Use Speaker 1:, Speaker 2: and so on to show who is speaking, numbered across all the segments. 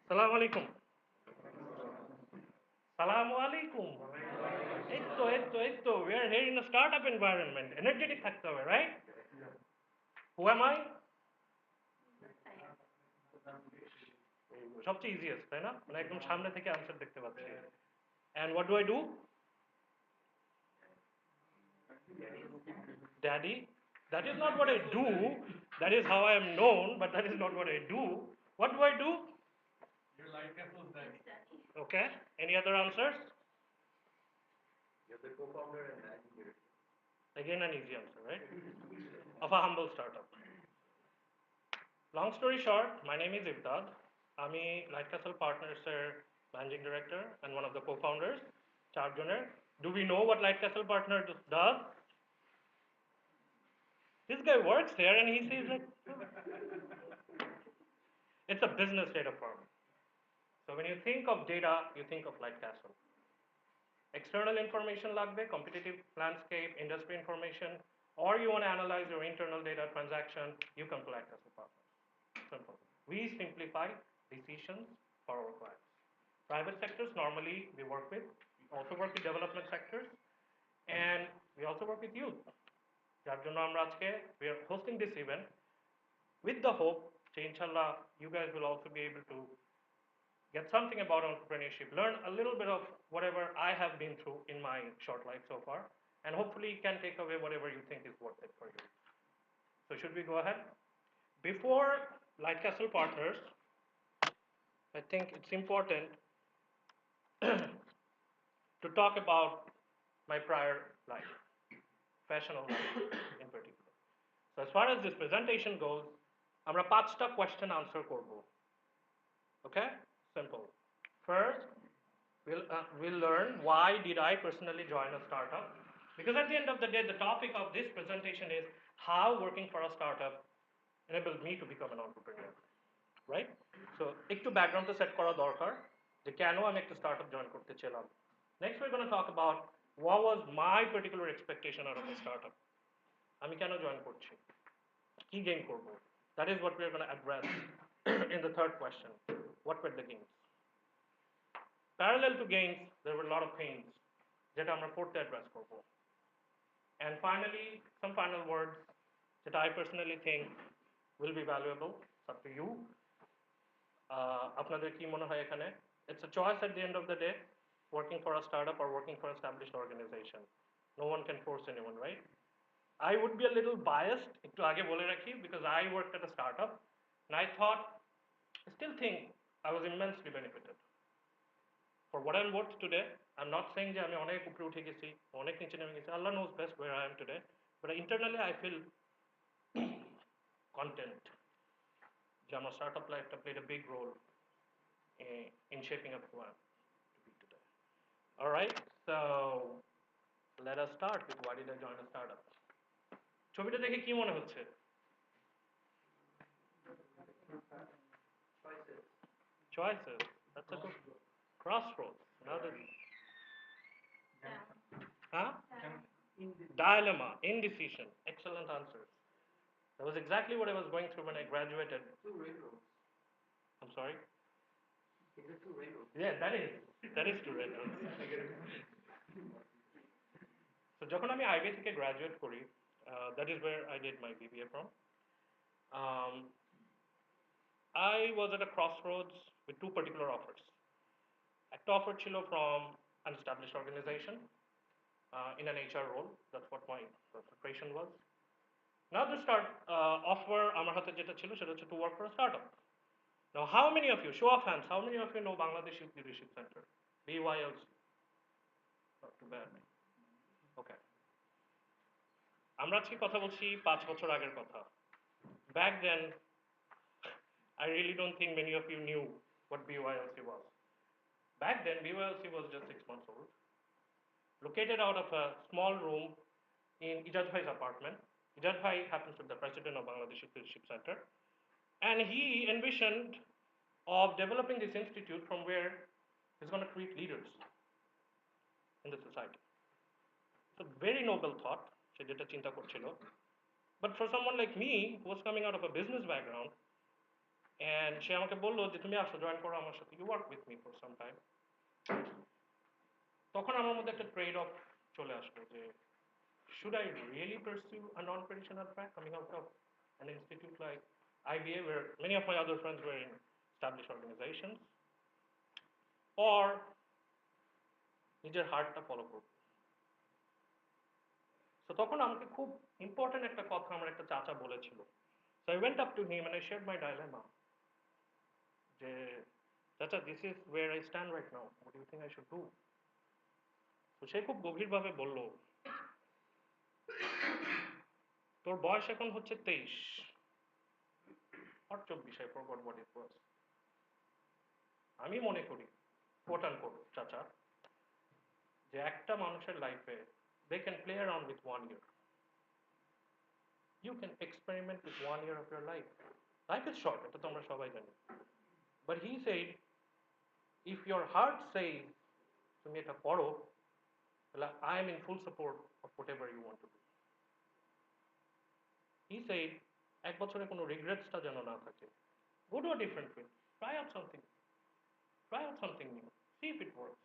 Speaker 1: Salaam alaikum. Salaam alaikum. We are here in a startup environment. Energetic থাকতে হবে, right? Who am I? সবচেয়ে easiest, তাই না? মানে একদম সামনে থেকে আনসার দেখতে পাচ্ছি। And what do I do? Daddy? That is not what I do. That is how I am known, but that is not what I do. What do I do? You're LightCastle's daddy. Okay. Any other answers? You're the co-founder and managing director. Again, an easy answer, right? Of a humble startup. Long story short, my name is Ivdad. I'm LightCastle Partners managing director and one of the co-founders. Charjoner. Do we know what LightCastle Partners does? This guy works here and he says like, it's a business data firm. So when you think of data, you think of LightCastle. External information লাগবে, competitive landscape, industry information, or you want to analyze your internal data transaction, you come to LightCastle Partners. Simple. We simplify decisions for our clients. Private sectors normally we work with, we also work with development sectors, and we also work with youth. যার জন্য আমরা আজকে we are hosting this event with the hope that inshallah you guys will also be able to get something about entrepreneurship, learn a little bit of whatever I have been through in my short life so far, and hopefully you can take away whatever you think is worth it for you. So should we go ahead? Before LightCastle Partners, I think it's important to talk about my prior life, professional life in particular. So as far as this presentation goes, আমরা পাঁচটা question answer করব. Okay? Simple. First, we'll learn why did I personally join a startup. Because at the end of the day, the topic of this presentation is how working for a startup enabled me to become an entrepreneur. Right? So, একটু background to set করা দরকার যে কেন আমি একটা startup join করতে ছিলাম. Next, we're going to talk about what was my particular expectation out of a startup. আমি কেন join করছি? কি gain করব? That is what we're going to address in the third question. What were the gains? Parallel to gains, there were a lot of pains যেটা আমরা পড়তে address করব. And finally, some final words that I personally think will be valuable. It's up to you. আপনাদের কি মনে হয় এখানে? It's a choice at the end of the day, working for a startup or working for an established organization. No one can force anyone, right? I would be a little biased, একটু আগে বলে রাখি, because I worked at a startup, and I still think I was immensely benefited. For what I'm worth today, I'm not saying যে আমি অনেক উপরে উঠে গেছি, অনেক নিচে নেমে গেছি. Allah knows best where I am today. But internally, I feel content. যে আমার startup life played a big role in shaping up who I am to be today. All right, so let us start with why did I join a startup? ছবিটা দেখে কি মনে হচ্ছে? Choices. That's a good crossroads. Another. Huh? Dilemma, indecision. Excellent answers. That was exactly what I was going through when I graduated. I'm sorry? Yeah, that is two railroads. So যখন আমি IB থেকে graduate করি, that is where I did my BBA from. I was at a crossroads with two particular offers. একটা offer ছিল from an established organization in an HR role. That's what my preparation was. Another offer আমার হাতে যেটা ছিল সেটা হচ্ছে to work for a startup. Now, how many of you, show of hands, how many of you know Bangladesh Youth Leadership Center, BYLC? Not too bad. Okay. আমরা আজকে কথা বলছি 5 বছর আগের কথা. Back then, I really don't think many of you knew what BYLC was. Back then, BYLC was just 6 months old, located out of a small room in Ivdad Bhai's apartment. Ivdad Bhai happens to be the president of Bangladesh Youth Leadership Center. And he envisioned of developing this institute from where he's going to create leaders in the society. So very noble thought, সে যেটা চিন্তা করছিল. But for someone like me, who was coming out of a business background, and সে আমাকে বললো যে তুমি আসো join করো আমার সাথে, you work with me for some time. তখন আমার মধ্যে একটা ট্রেড অফ চলে আসলো যে should I really pursue a non-traditional track coming out of an institute like IBA, where many of my other friends were in established organizations, or নিজের হার্টটা follow করবো? তো তখন আমাকে খুব ইম্পর্টেন্ট একটা কথা আমার একটা চাচা বলেছিল। So I went up to him and I shared my dilemma যে চাচা, this is where I stand right now, what do you think I should do? তো সে খুব গভীরভাবে বলল, তোর বয়স এখন হচ্ছে 23 or 24, I forgot what it was। আমি মনে করি কোট আন কোট চাচা, যে একটা মানুষের লাইফে they can play around with 1 year, you can experiment with 1 year of your life, life is short, এটা তো আমরা সবাই জানি, but he said if your heart says তুমি এটা করো, তাহলে I am in full support of whatever you want to do। He said এক বছরে কোনো রিগ্রেটসটা যেন না থাকে, go to a different field, try out something new, see if it works।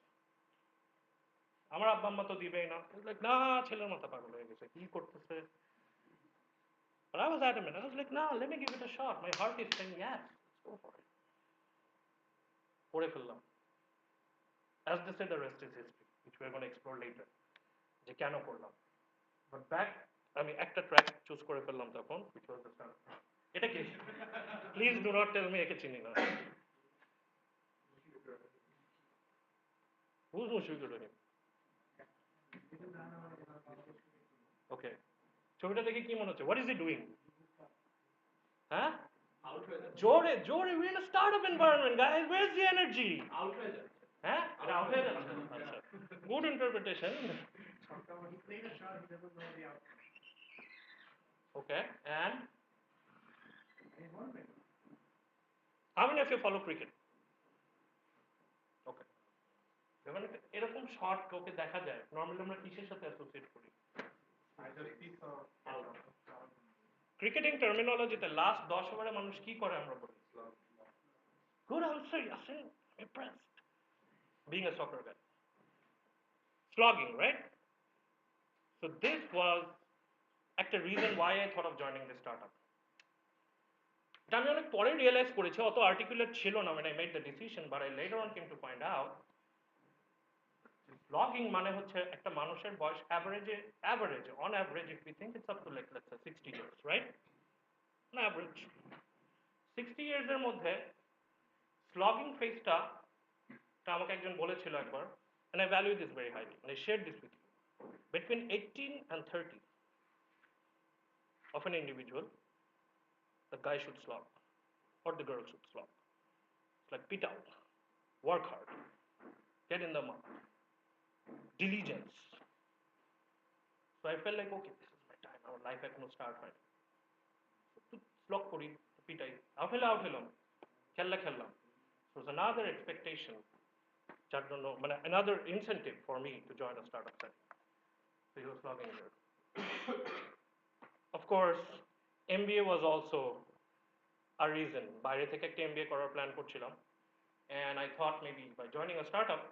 Speaker 1: আমার আব্বা আম্মা তো দিবেই না, লাইক না ছেলের মাথা পাগল হয়ে গেছে, কি করতেছে। But I was adamant, I was like, nah, let me give it a shot, my heart is saying yes, let's go for it। করে ফেললাম। As they say, the rest is history, which we are going to explore later, যে কেন করলাম। But back, আমি একটা track choose করে ফেললাম তখন, which was the sun। এটা কি? Please do not tell me একে চিনি না। Who's Mushfiqur Rahim? Okay, ছবিটা দেখে কি মনে হচ্ছে? What is he doing? হ্যাঁ? জোরে জোরে, we're in a startup environment, guys, where's the energy? হ্যাঁ? এটা আউট হয়ে যাচ্ছে। আচ্ছা, good interpretation। Okay, and how many of you follow cricket? Okay, যখন এরকম শট কাউকে দেখা যায়, নর্মালি আমরা কিসের সাথে অ্যাসোসিয়েট করি? ক্রিকেটিং টার্মিনোলজিতে লাস্ট 10 ওভারে মানুষ কি করে আমরা বলি? Good answer, Yasin, impressed। Being a soccer guy, slogging, right? So this was একটা reason why I thought of joining this startup। এটা আমি অনেক পরে রিয়েলাইজ করেছি, অত আর্টিকুলেট ছিল না when I made the decision, but I later on came to find out blogging মানে হচ্ছে একটা মানুষের বয়স অ্যাভারেজে on average if we think it's up to like let's say 60 years, right? On average 60 years এর মধ্যে স্লগিং ফেজটা আমাকে একজন বলেছিল একবার, and I value this very highly and I shared this with you, between 18 and 30 of an individual, the guy should slog or the girl should slog। It's like pit out, work hard, get in the mud, diligence। So I felt like, okay, this is my time, our life এখনো start হয়নি, একটু slog করি, পিটাই, out হলাম, খেললাম। So it's another expectation, যার জন্য মানে another incentive for me to join a startup setting। So he was slogging there। Of course, MBA was also a reason, বাইরে থেকে একটা MBA করার প্ল্যান করছিলাম, and I thought maybe by joining a startup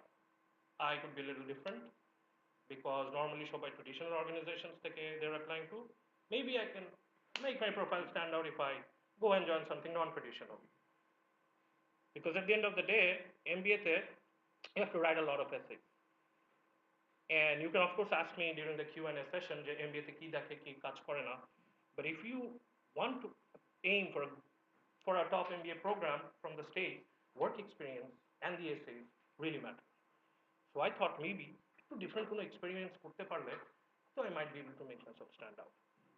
Speaker 1: I could be a little different, because normally সবাই traditional organizations থেকে they're applying to, maybe I can make my profile stand out if I go and join something non-traditional। Because at the end of the day, MBA তে you have to write a lot of essays, and you can of course ask me during the Q&A session যে MBA তে কি দেখে কি কাজ করে না, but if you want to aim for a top MBA program from the state, work experience and the essays really matter। So I thought maybe একটু different কোনো experience করতে পারলে so I might be able to make myself stand out।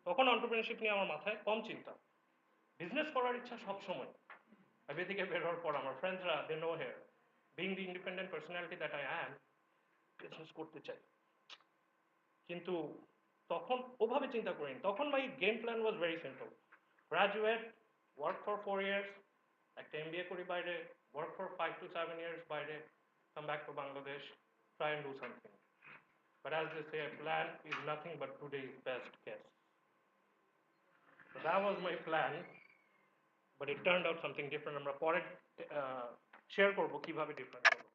Speaker 1: তখন entrepreneurship নিয়ে আমার মাথায় কম চিন্তা, business করার ইচ্ছা সব সময়। আইবিএ থেকে বের হওয়ার পর আমার ফ্রেন্ডসরা they know here, being the independent personality that I am, business করতে চাই, কিন্তু তখন ওভাবে চিন্তা করিনি। তখন my game plan was very simple, graduate, work for 4 years, একটা MBA করি বাইরে, work for 5 to 7 years বাইরে, come back to Bangladesh, try and do something। But as they say, a plan is nothing but today's best guess। So that was my plan, but it turned out something different. আমরা পরে share করব কিভাবে different হলো।